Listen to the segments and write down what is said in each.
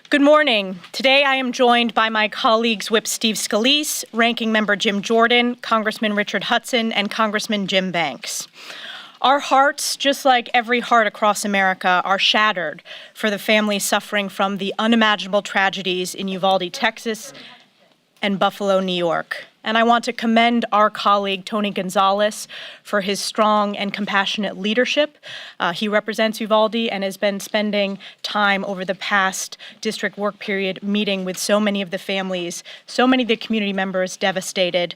Good morning. Today I am joined by my colleagues Whip Steve Scalise, Ranking Member Jim Jordan, Congressman Richard Hudson, and Congressman Jim Banks. Our hearts, just like every heart across America, are shattered for the families suffering from the unimaginable tragedies in Uvalde, Texas, and Buffalo, New York. And I want to commend our colleague, Tony Gonzalez, for his strong and compassionate leadership. He represents Uvalde and has been spending time over the past district work period meeting with so many of the families, so many of the community members devastated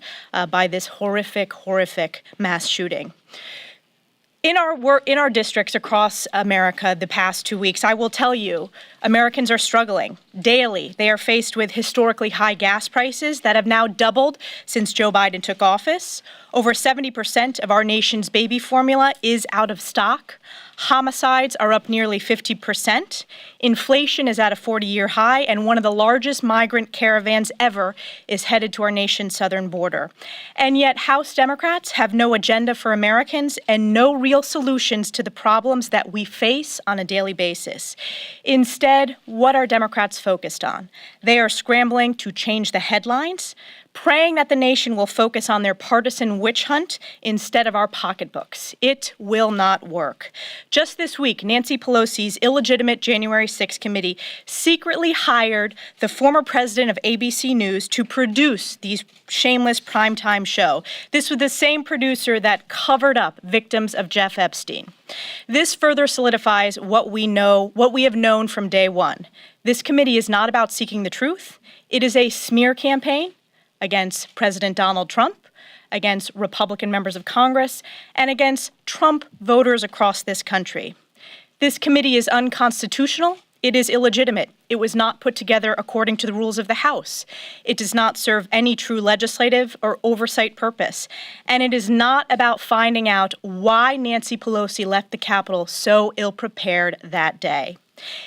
by this horrific, horrific mass shooting. In our districts across America the past 2 weeks, I will tell you, Americans are struggling daily. They are faced with historically high gas prices that have now doubled since Joe Biden took office. Over 70% of our nation's baby formula is out of stock. Homicides are up nearly 50%. Inflation is at a 40-year high, and one of the largest migrant caravans ever is headed to our nation's southern border. And yet House Democrats have no agenda for Americans and no real solutions to the problems that we face on a daily basis. Instead, what are Democrats focused on? They are scrambling to change the headlines, praying that the nation will focus on their partisan witch hunt instead of our pocketbooks. It will not work. Just this week, Nancy Pelosi's illegitimate January 6th committee secretly hired the former president of ABC News to produce these shameless primetime show. This was the same producer that covered up victims of Jeff Epstein. This further solidifies what we have known from day one. This committee is not about seeking the truth. It is a smear campaign against President Donald Trump, against Republican members of Congress, and against Trump voters across this country. This committee is unconstitutional. It is illegitimate. It was not put together according to the rules of the House. It does not serve any true legislative or oversight purpose. And it is not about finding out why Nancy Pelosi left the Capitol so ill-prepared that day.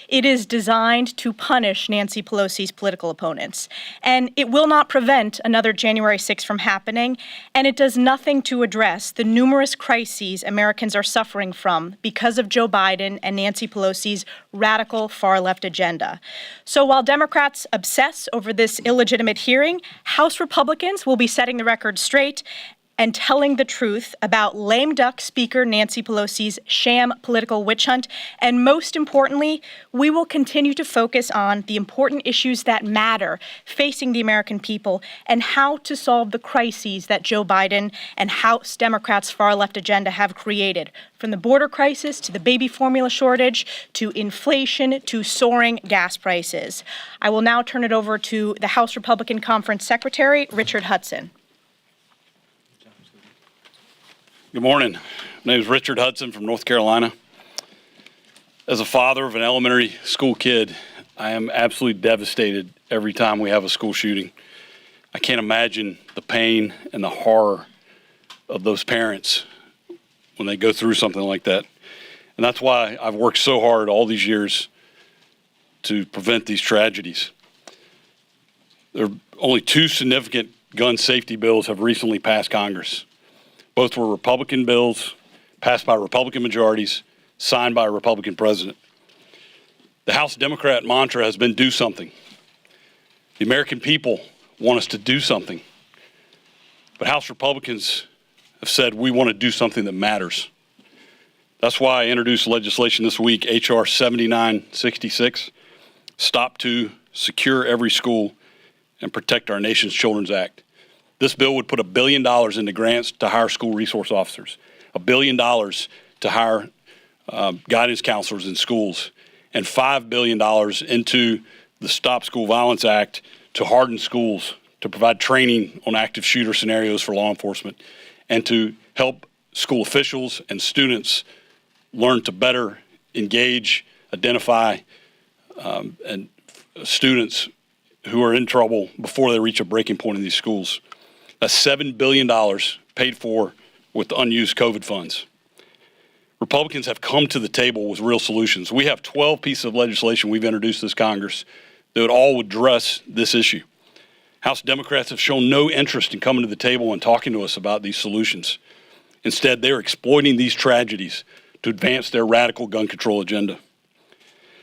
It is designed to punish Nancy Pelosi's political opponents, and it will not prevent another January 6th from happening, and it does nothing to address the numerous crises Americans are suffering from because of Joe Biden and Nancy Pelosi's radical far-left agenda. So while Democrats obsess over this illegitimate hearing, House Republicans will be setting the record straight and telling the truth about lame duck Speaker Nancy Pelosi's sham political witch hunt. And most importantly, we will continue to focus on the important issues that matter facing the American people and how to solve the crises that Joe Biden and House Democrats' far-left agenda have created, from the border crisis to the baby formula shortage to inflation to soaring gas prices. I will now turn it over to the House Republican Conference Secretary, Richard Hudson. Good morning. My name is Richard Hudson from North Carolina. As a father of an elementary school kid, I am absolutely devastated every time we have a school shooting. I can't imagine the pain and the horror of those parents when they go through something like that. And that's why I've worked so hard all these years to prevent these tragedies. There are only two significant gun safety bills have recently passed Congress. Both were Republican bills, passed by Republican majorities, signed by a Republican president. The House Democrat mantra has been do something. The American people want us to do something. But House Republicans have said we want to do something that matters. That's why I introduced legislation this week, H.R. 7966, Stop to Secure Every School and Protect Our Nation's Children's Act. This bill would put $1 billion into grants to hire school resource officers, $1 billion to hire guidance counselors in schools, and $5 billion into the Stop School Violence Act to harden schools, to provide training on active shooter scenarios for law enforcement, and to help school officials and students learn to better engage, identify, and students who are in trouble before they reach a breaking point in these schools. That's $7 billion paid for with unused COVID funds. Republicans have come to the table with real solutions. We have 12 pieces of legislation we've introduced this Congress that would all address this issue. House Democrats have shown no interest in coming to the table and talking to us about these solutions. Instead, they're exploiting these tragedies to advance their radical gun control agenda.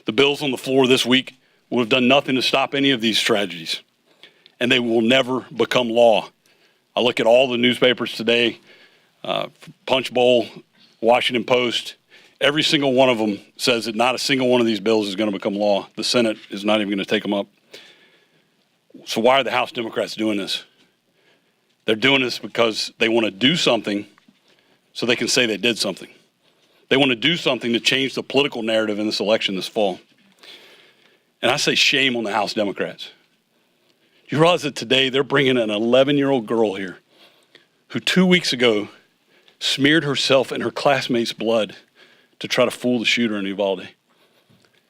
The bills on the floor this week would have done nothing to stop any of these tragedies, and they will never become law. I look at all the newspapers today, Punch Bowl, Washington Post, every single one of them says that not a single one of these bills is going to become law. The Senate is not even going to take them up. So why are the House Democrats doing this? They're doing this because they want to do something so they can say they did something. They want to do something to change the political narrative in this election this fall. And I say shame on the House Democrats. Do you realize that today they're bringing an 11-year-old girl here who 2 weeks ago smeared herself in her classmates' blood to try to fool the shooter in Uvalde?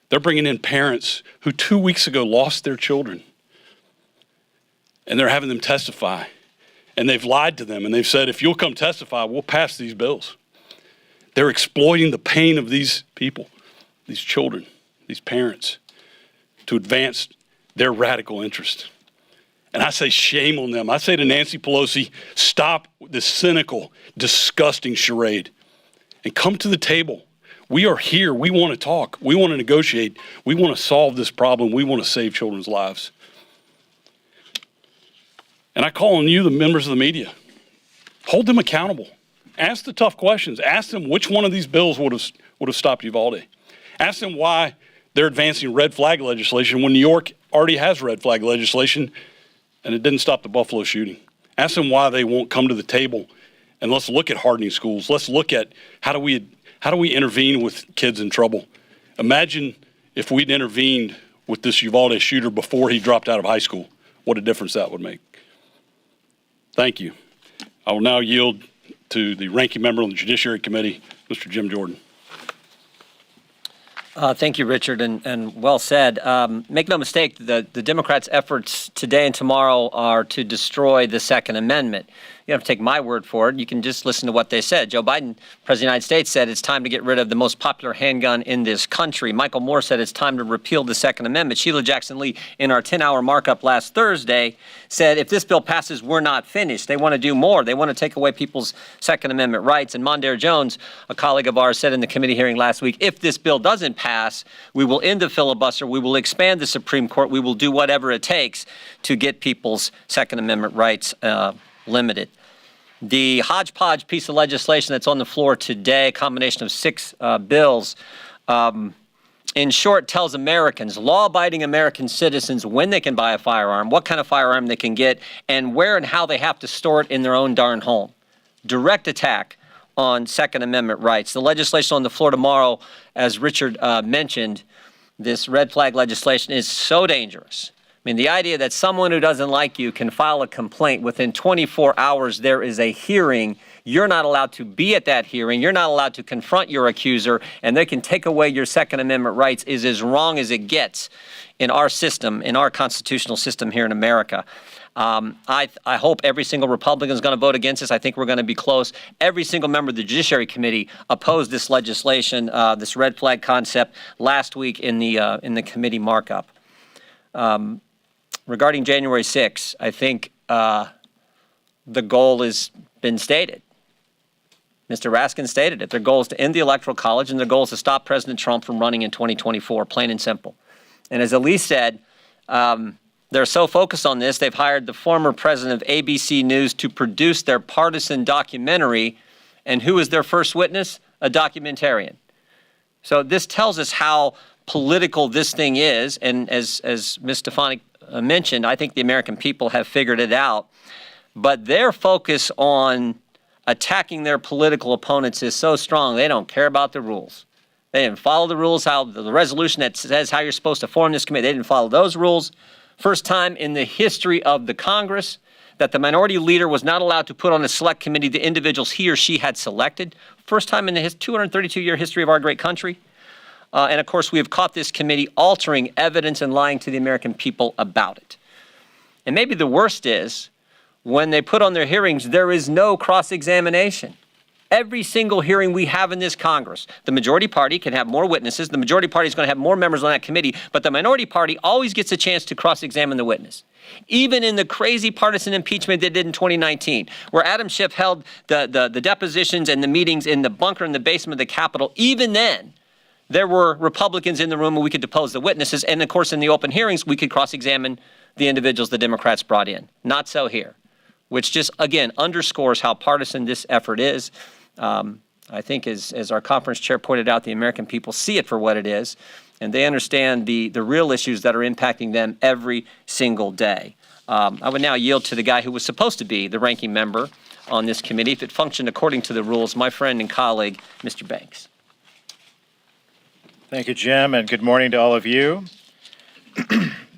They're bringing in parents who 2 weeks ago lost their children, and they're having them testify. And they've lied to them, and they've said, if you'll come testify, we'll pass these bills. They're exploiting the pain of these people, these children, these parents, to advance their radical interest. And I say shame on them. I say to Nancy Pelosi, stop this cynical, disgusting charade and come to the table. We are here. We want to talk. We want to negotiate. We want to solve this problem. We want to save children's lives. And I call on you, the members of the media, hold them accountable. Ask the tough questions. Ask them which one of these bills would have stopped Uvalde. Ask them why they're advancing red flag legislation when New York already has red flag legislation and it didn't stop the Buffalo shooting. Ask them why they won't come to the table, and let's look at hardening schools. Let's look at how do we intervene with kids in trouble. Imagine if we'd intervened with this Uvalde shooter before he dropped out of high school. What a difference that would make. Thank you. I will now yield to the ranking member on the Judiciary Committee, Mr. Jim Jordan. Thank you, Richard, and well said. Make no mistake, the Democrats' efforts today and tomorrow are to destroy the Second Amendment. You don't have to take my word for it. You can just listen to what they said. Joe Biden, President of the United States, said it's time to get rid of the most popular handgun in this country. Michael Moore said it's time to repeal the Second Amendment. Sheila Jackson Lee, in our 10-hour markup last Thursday, said if this bill passes, we're not finished. They want to do more. They want to take away people's Second Amendment rights. And Mondaire Jones, a colleague of ours, said in the committee hearing last week, if this bill doesn't pass, we will end the filibuster, we will expand the Supreme Court, we will do whatever it takes to get people's Second Amendment rights limited. The hodgepodge piece of legislation that's on the floor today, a combination of 6 bills, in short, tells Americans, law-abiding American citizens, when they can buy a firearm, what kind of firearm they can get, and where and how they have to store it in their own darn home. Direct attack on Second Amendment rights. The legislation on the floor tomorrow, as Richard mentioned, this red flag legislation is so dangerous. I mean, the idea that someone who doesn't like you can file a complaint within 24 hours, there is a hearing. You're not allowed to be at that hearing. You're not allowed to confront your accuser, and they can take away your Second Amendment rights is as wrong as it gets in our system, in our constitutional system here in America. I hope every single Republican is going to vote against this. I think we're going to be close. Every single member of the Judiciary Committee opposed this legislation, this red flag concept, last week in the committee markup. Regarding January 6th, I think the goal has been stated. Mr. Raskin stated it. Their goal is to end the Electoral College, and their goal is to stop President Trump from running in 2024, plain and simple. And as Elise said, they're so focused on this, they've hired the former president of ABC News to produce their partisan documentary. And who is their first witness? A documentarian. So this tells us how political this thing is. And as Ms. Stefanik mentioned, I think the American people have figured it out. But their focus on attacking their political opponents is so strong, they don't care about the rules. They didn't follow the rules, how the resolution that says how you're supposed to form this committee, they didn't follow those rules. First time in the history of the Congress that the minority leader was not allowed to put on a select committee the individuals he or she had selected. First time in the 232-year history of our great country. And of course, we have caught this committee altering evidence and lying to the American people about it. And maybe the worst is when they put on their hearings, there is no cross-examination. Every single hearing we have in this Congress, the majority party can have more witnesses. The majority party is going to have more members on that committee, but the minority party always gets a chance to cross-examine the witness. Even in the crazy partisan impeachment they did in 2019, where Adam Schiff held the depositions and the meetings in the bunker in the basement of the Capitol, even then, there were Republicans in the room and we could depose the witnesses. And of course, in the open hearings, we could cross-examine the individuals the Democrats brought in. Not so here, which just, again, underscores how partisan this effort is. I think as our conference chair pointed out, the American people see it for what it is, and they understand the real issues that are impacting them every single day. I would now yield to the guy who was supposed to be the ranking member on this committee, if it functioned according to the rules, my friend and colleague, Mr. Banks. Thank you, Jim, and good morning to all of you.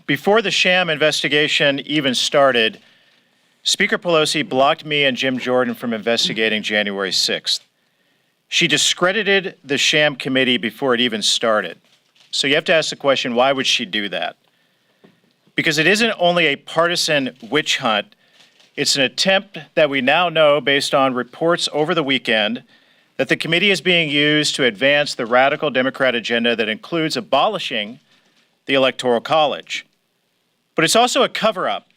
Before the sham investigation even started, Speaker Pelosi blocked me and Jim Jordan from investigating January 6th. She discredited the sham committee before it even started. So you have to ask the question, why would she do that? Because it isn't only a partisan witch hunt, it's an attempt that we now know, based on reports over the weekend, that the committee is being used to advance the radical Democrat agenda that includes abolishing the Electoral College. But it's also a cover-up.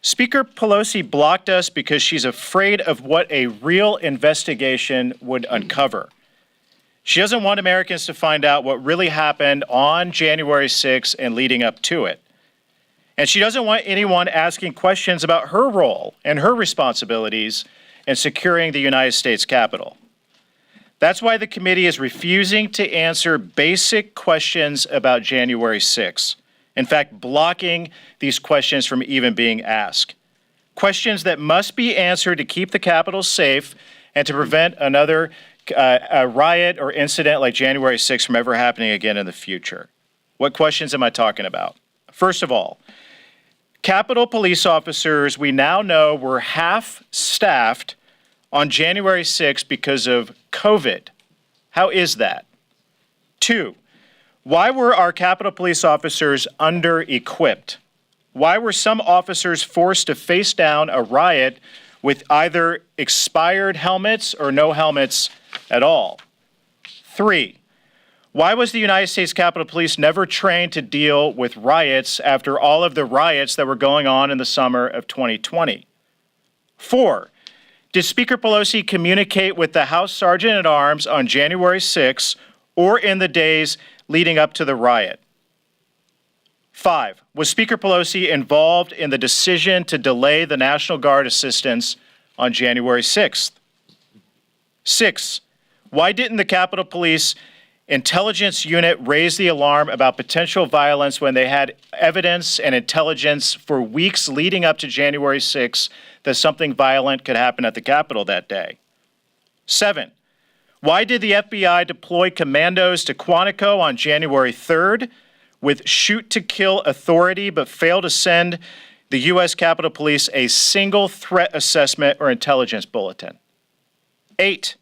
Speaker Pelosi blocked us because she's afraid of what a real investigation would uncover. She doesn't want Americans to find out what really happened on January 6th and leading up to it. And she doesn't want anyone asking questions about her role and her responsibilities in securing the United States Capitol. That's why the committee is refusing to answer basic questions about January 6th. In fact, blocking these questions from even being asked. Questions that must be answered to keep the Capitol safe and to prevent another riot or incident like January 6th from ever happening again in the future. What questions am I talking about? First of all, Capitol police officers we now know were half-staffed on January 6th because of COVID. How is that? 2, why were our Capitol police officers under-equipped? Why were some officers forced to face down a riot with either expired helmets or no helmets at all? 3, why was the United States Capitol Police never trained to deal with riots after all of the riots that were going on in the summer of 2020? 4, did Speaker Pelosi communicate with the House Sergeant at Arms on January 6th or in the days leading up to the riot? 5, was Speaker Pelosi involved in the decision to delay the National Guard assistance on January 6th? 6, why didn't the Capitol Police intelligence unit raise the alarm about potential violence when they had evidence and intelligence for weeks leading up to January 6th that something violent could happen at the Capitol that day? 7, why did the FBI deploy commandos to Quantico on January 3rd with shoot-to-kill authority but fail to send the U.S. Capitol Police a single threat assessment or intelligence bulletin? 8,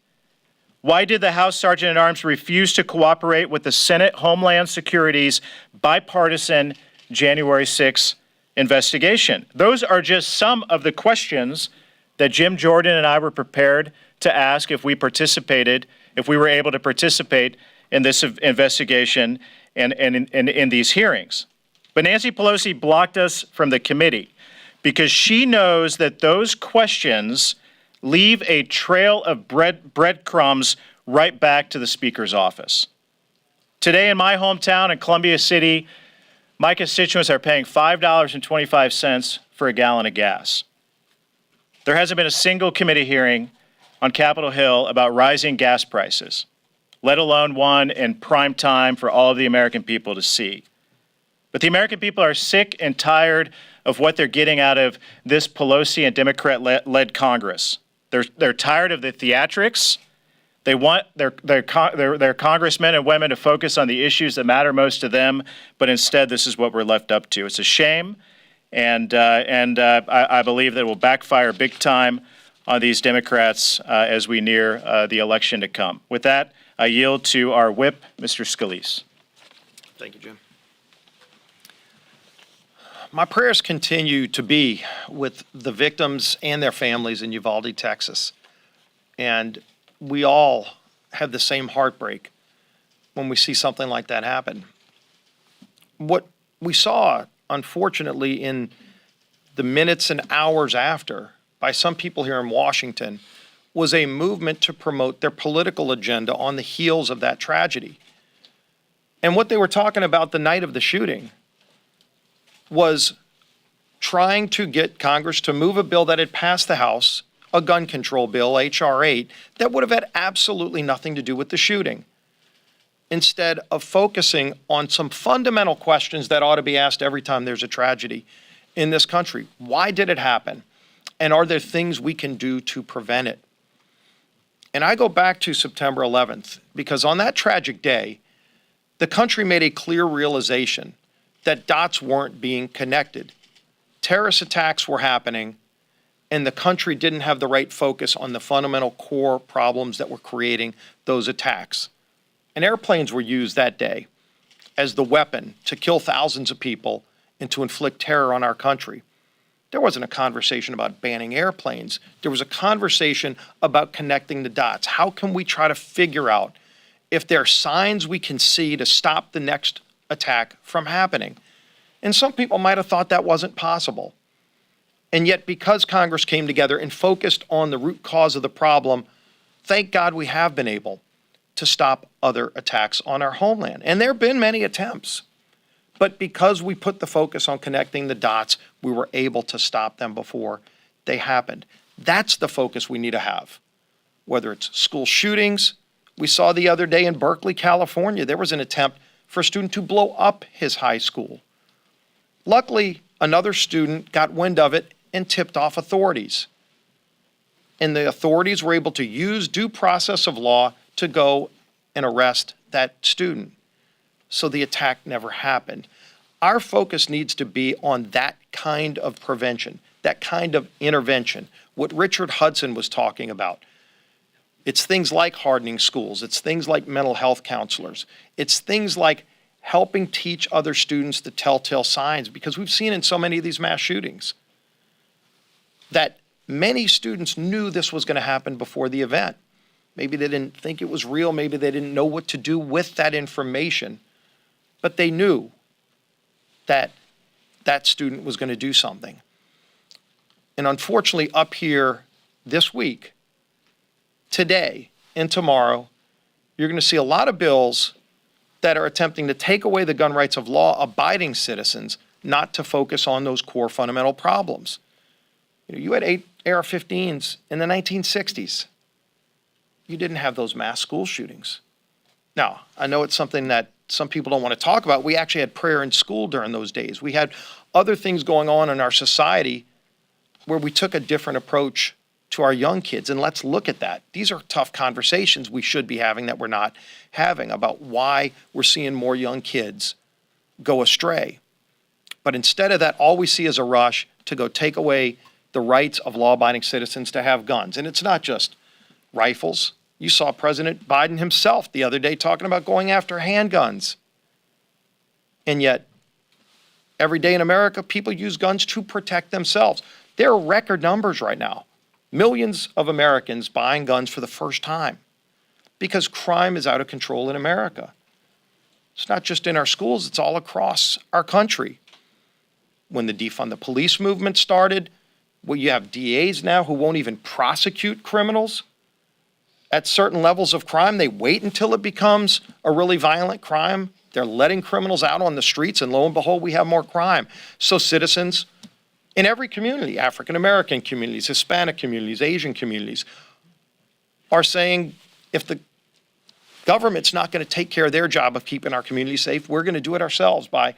why did the House Sergeant at Arms refuse to cooperate with the Senate Homeland Security's bipartisan January 6th investigation? Those are just some of the questions that Jim Jordan and I were prepared to ask if we were able to participate in this investigation and in these hearings. But Nancy Pelosi blocked us from the committee because she knows that those questions leave a trail of breadcrumbs right back to the Speaker's office. Today in my hometown in Columbia City, my constituents are paying $5.25 for a gallon of gas. There hasn't been a single committee hearing on Capitol Hill about rising gas prices, let alone one in prime time for all of the American people to see. But the American people are sick and tired of what they're getting out of this Pelosi and Democrat-led Congress. They're tired of the theatrics. They want their congressmen and women to focus on the issues that matter most to them, but instead this is what we're left up to. It's a shame, and I believe that it will backfire big time on these Democrats as we near the election to come. With that, I yield to our whip, Mr. Scalise. Thank you, Jim. My prayers continue to be with the victims and their families in Uvalde, Texas. And we all have the same heartbreak when we see something like that happen. What we saw, unfortunately, in the minutes and hours after, by some people here in Washington, was a movement to promote their political agenda on the heels of that tragedy. And what they were talking about the night of the shooting was trying to get Congress to move a bill that had passed the House, a gun control bill, H.R. 8, that would have had absolutely nothing to do with the shooting, instead of focusing on some fundamental questions that ought to be asked every time there's a tragedy in this country. Why did it happen? And are there things we can do to prevent it? And I go back to September 11th, because on that tragic day, the country made a clear realization that dots weren't being connected. Terrorist attacks were happening, and the country didn't have the right focus on the fundamental core problems that were creating those attacks. And airplanes were used that day as the weapon to kill thousands of people and to inflict terror on our country. There wasn't a conversation about banning airplanes. There was a conversation about connecting the dots. How can we try to figure out if there are signs we can see to stop the next attack from happening? And some people might have thought that wasn't possible. And yet, because Congress came together and focused on the root cause of the problem, thank God we have been able to stop other attacks on our homeland. And there have been many attempts. But because we put the focus on connecting the dots, we were able to stop them before they happened. That's the focus we need to have. Whether it's school shootings, we saw the other day in Berkeley, California, there was an attempt for a student to blow up his high school. Luckily, another student got wind of it and tipped off authorities. And the authorities were able to use due process of law to go and arrest that student. So the attack never happened. Our focus needs to be on that kind of prevention, that kind of intervention, what Richard Hudson was talking about. It's things like hardening schools. It's things like mental health counselors. It's things like helping teach other students the telltale signs, because we've seen in so many of these mass shootings that many students knew this was going to happen before the event. Maybe they didn't think it was real. Maybe they didn't know what to do with that information. But they knew that that student was going to do something. And unfortunately, up here this week, today and tomorrow, you're going to see a lot of bills that are attempting to take away the gun rights of law-abiding citizens, not to focus on those core fundamental problems. You had 8 AR-15s in the 1960s. You didn't have those mass school shootings. Now, I know it's something that some people don't want to talk about. We actually had prayer in school during those days. We had other things going on in our society where we took a different approach to our young kids. And let's look at that. These are tough conversations we should be having that we're not having about why we're seeing more young kids go astray. But instead of that, all we see is a rush to go take away the rights of law-abiding citizens to have guns. And it's not just rifles. You saw President Biden himself the other day talking about going after handguns. And yet, every day in America, people use guns to protect themselves. There are record numbers right now. Millions of Americans buying guns for the first time because crime is out of control in America. It's not just in our schools, it's all across our country. When the defund the police movement started, well, you have DAs now who won't even prosecute criminals at certain levels of crime. They wait until it becomes a really violent crime. They're letting criminals out on the streets, and lo and behold, we have more crime. So citizens in every community, African-American communities, Hispanic communities, Asian communities, are saying, if the government's not going to take care of their job of keeping our community safe, we're going to do it ourselves by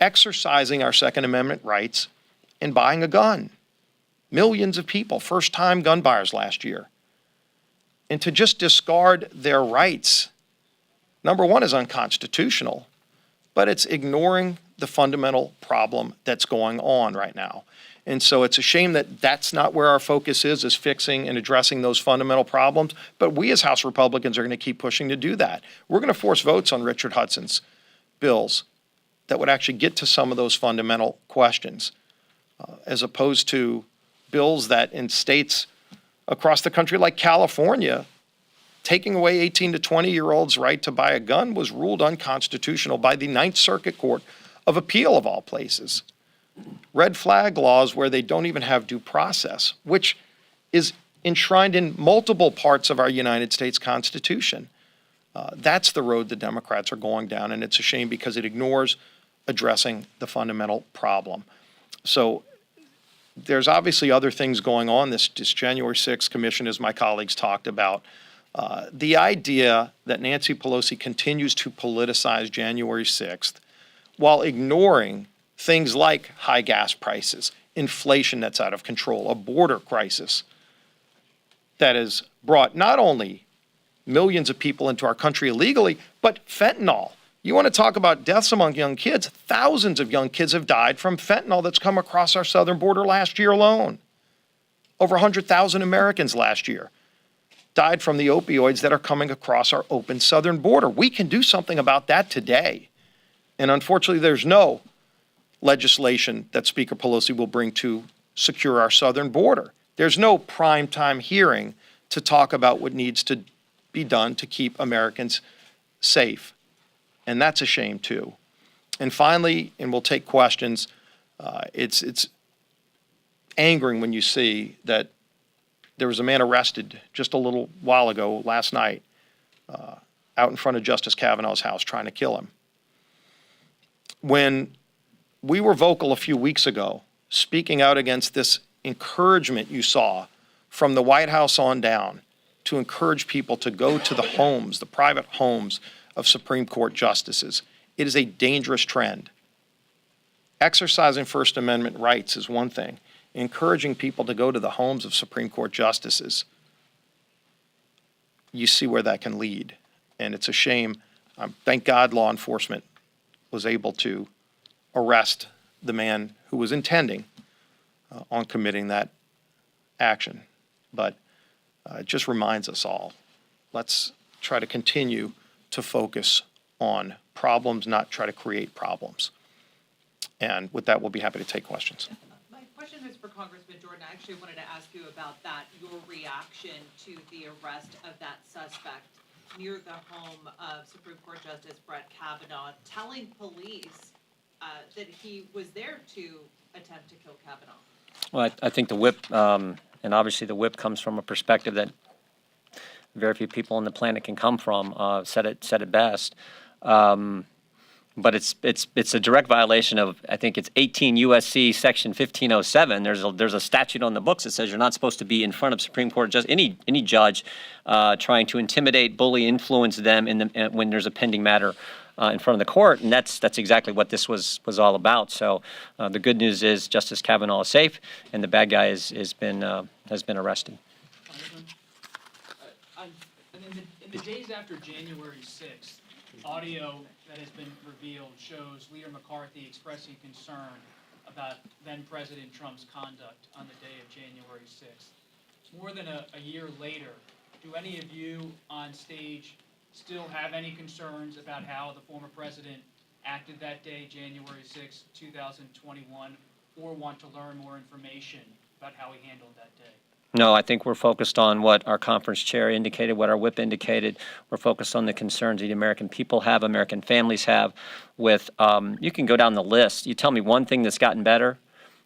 exercising our Second Amendment rights and buying a gun. Millions of people, first-time gun buyers last year. And to just discard their rights, number one, is unconstitutional, but it's ignoring the fundamental problem that's going on right now. And so it's a shame that that's not where our focus is fixing and addressing those fundamental problems. But we as House Republicans are going to keep pushing to do that. We're going to force votes on Richard Hudson's bills that would actually get to some of those fundamental questions, as opposed to bills that in states across the country like California, taking away 18 to 20-year-olds' right to buy a gun was ruled unconstitutional by the Ninth Circuit Court of Appeal, of all places. Red flag laws where they don't even have due process, which is enshrined in multiple parts of our United States Constitution. That's the road the Democrats are going down, and it's a shame because it ignores addressing the fundamental problem. So there's obviously other things going on. This January 6th commission, as my colleagues talked about. The idea that Nancy Pelosi continues to politicize January 6th while ignoring things like high gas prices, inflation that's out of control, a border crisis that has brought not only millions of people into our country illegally, but fentanyl. You want to talk about deaths among young kids? Thousands of young kids have died from fentanyl that's come across our southern border last year alone. Over 100,000 Americans last year died from the opioids that are coming across our open southern border. We can do something about that today. And unfortunately, there's no legislation that Speaker Pelosi will bring to secure our southern border. There's no primetime hearing to talk about what needs to be done to keep Americans safe. And that's a shame, too. And finally, and we'll take questions, it's angering when you see that there was a man arrested just a little while ago, last night, out in front of Justice Kavanaugh's house trying to kill him. When we were vocal a few weeks ago, speaking out against this encouragement you saw from the White House on down to encourage people to go to the homes, the private homes of Supreme Court justices, it is a dangerous trend. Exercising First Amendment rights is one thing. Encouraging people to go to the homes of Supreme Court justices, you see where that can lead. And it's a shame. Thank God law enforcement was able to arrest the man who was intending on committing that action. But it just reminds us all, let's try to continue to focus on problems, not try to create problems. And with that, we'll be happy to take questions. My question is for Congressman Jordan. I actually wanted to ask you about that, your reaction to the arrest of that suspect near the home of Supreme Court Justice Brett Kavanaugh, telling police that he was there to attempt to kill Kavanaugh. Well, I think the whip, and obviously the whip comes from a perspective that very few people on the planet can come from. Said it best. But it's a direct violation of, I think it's 18 U.S.C. Section 1507. There's a statute on the books that says you're not supposed to be in front of Supreme Court any judge trying to intimidate, bully, influence them when there's a pending matter in front of the court, and that's exactly what this was all about. So the good news is Justice Kavanaugh is safe, and the bad guy has been arrested. In the days after January 6th, audio that has been revealed shows Leader McCarthy expressing concern about then-President Trump's conduct on the day of January 6th. More than a year later, do any of you on stage still have any concerns about how the former president acted that day, January 6, 2021, or want to learn more information about how he handled that day? No, I think we're focused on what our conference chair indicated, what our whip indicated. We're focused on the concerns the American people have, American families have with, you can go down the list. You tell me one thing that's gotten better.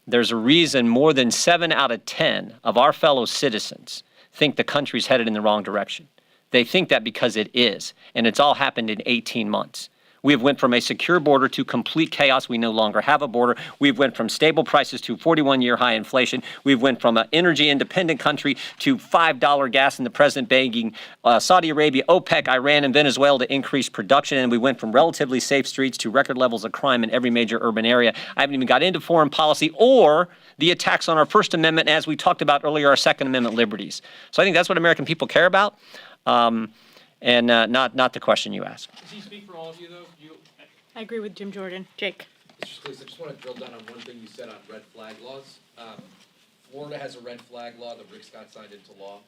There's a reason more than 7 out of 10 of our fellow citizens think the country's headed in the wrong direction. They think that because it is, and it's all happened in 18 months. We have went from a secure border to complete chaos. We no longer have a border. We've went from stable prices to 41-year high inflation. We've went from an energy independent country to $5 gas, and the president begging Saudi Arabia, OPEC, Iran, and Venezuela to increase production. And we went from relatively safe streets to record levels of crime in every major urban area. I haven't even got into foreign policy or the attacks on our First Amendment, as we talked about earlier, our Second Amendment liberties. So I think that's what American people care about. And not the question you asked. Does he speak for all of you, though? I agree with Jim Jordan. Jake. Mr. Scalise, I just want to drill down on one thing you said on red flag laws. Florida has a red flag law that Rick Scott signed into law.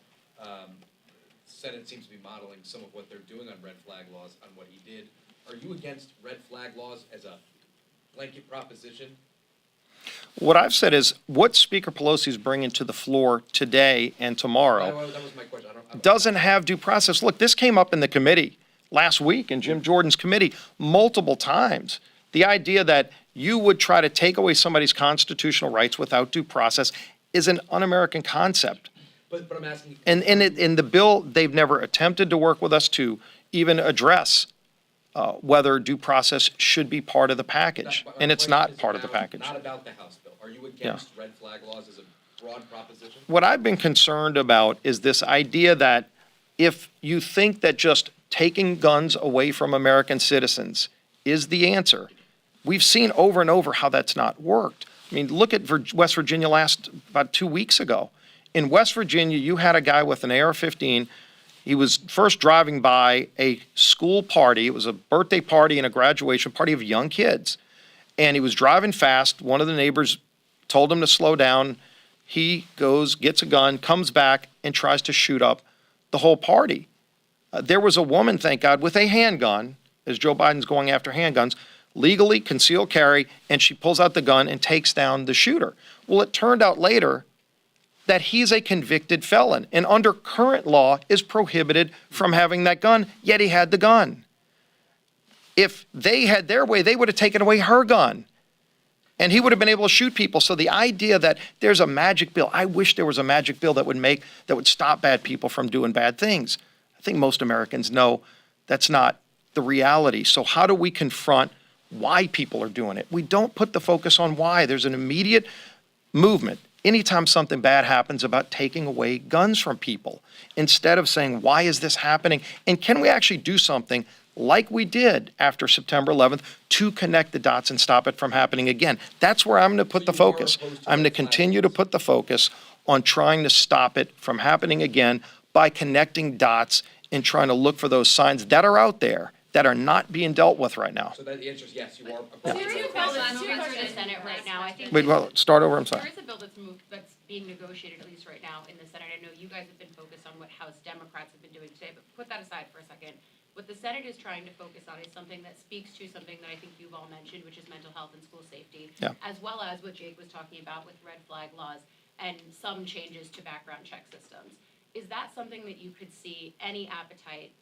Senate seems to be modeling some of what they're doing on red flag laws on what he did. Are you against red flag laws as a blanket proposition? What I've said is what Speaker Pelosi is bringing to the floor today and tomorrow That was my question. I don't- doesn't have due process. Look, this came up in the committee last week in Jim Jordan's committee multiple times. The idea that you would try to take away somebody's constitutional rights without due process is an un-American concept. But I'm asking. And in the bill, they've never attempted to work with us to even address whether due process should be part of the package. And it's not part of the package. Not about the House bill. Are you against red flag laws as a broad proposition? What I've been concerned about is this idea that if you think that just taking guns away from American citizens is the answer, we've seen over and over how that's not worked. I mean, look at West Virginia about 2 weeks ago. In West Virginia, you had a guy with an AR-15. He was first driving by a school party. It was a birthday party and a graduation party of young kids. And he was driving fast. One of the neighbors told him to slow down. He goes, gets a gun, comes back, and tries to shoot up the whole party. There was a woman, thank God, with a handgun, as Joe Biden's going after handguns, legally concealed carry, and she pulls out the gun and takes down the shooter. Well, it turned out later that he's a convicted felon and under current law is prohibited from having that gun, yet he had the gun. If they had their way, they would have taken away her gun and he would have been able to shoot people. So the idea that there's a magic bill, I wish there was a magic bill that would stop bad people from doing bad things. I think most Americans know that's not the reality. So how do we confront why people are doing it? We don't put the focus on why. There's an immediate movement anytime something bad happens about taking away guns from people, instead of saying, why is this happening? And can we actually do something like we did after September 11th to connect the dots and stop it from happening again? That's where I'm going to put the focus. I'm going to continue to put the focus on trying to stop it from happening again by connecting dots and trying to look for those signs that are out there that are not being dealt with right now. So that the answer is yes, you are. There is a bill that's moving through the Senate right now. I think. Wait, well, start over, I'm sorry. There is a bill that's being negotiated, at least right now, in the Senate. I know you guys have been focused on what House Democrats have been doing today, but put that aside for a second. What the Senate is trying to focus on is something that speaks to something that I think you've all mentioned, which is mental health and school safety, as well as what Jake was talking about with red flag laws and some changes to background check systems. Is that something that you could see any appetite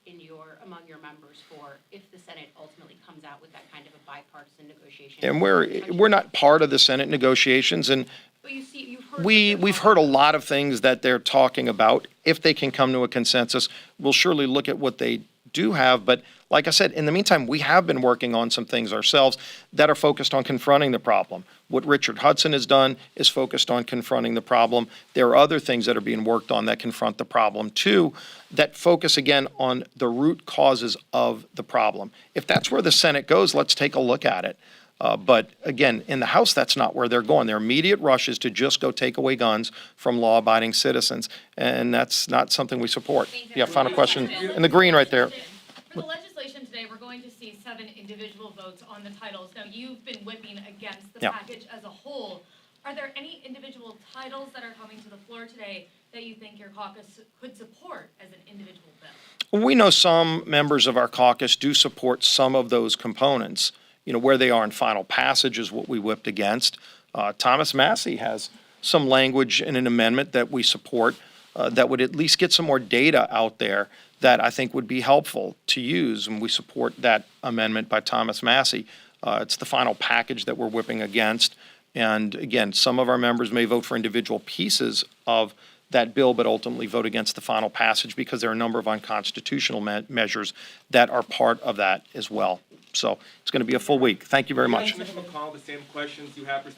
among your members for if the Senate ultimately comes out with that kind of a bipartisan negotiation? And we're not part of the Senate negotiations, and But you've heard we've heard a lot of things that they're talking about. If they can come to a consensus, we'll surely look at what they do have. But like I said, in the meantime, we have been working on some things ourselves that are focused on confronting the problem. What Richard Hudson has done is focused on confronting the problem. There are other things that are being worked on that confront the problem too, that focus again on the root causes of the problem. If that's where the Senate goes, let's take a look at it. But again, in the House, that's not where they're going. Their immediate rush is to just go take away guns from law-abiding citizens, and that's not something we support. Yeah, final question in the green right there. For the legislation today, we're going to see 7 individual votes on the titles. Now, you've been whipping against the package as a whole. Are there any individual titles that are coming to the floor today that you think your caucus could support as an individual bill? We know some members of our caucus do support some of those components. You know, where they are in final passage is what we whipped against. Thomas Massey has some language in an amendment that we support that would at least get some more data out there that I think would be helpful to use, and we support that amendment by Thomas Massey. It's the final package that we're whipping against. And again, some of our members may vote for individual pieces of that bill, but ultimately vote against the final passage because there are a number of unconstitutional measures that are part of that as well. So it's going to be a full week. Thank you very much. Mitch McConnell, the same questions you have for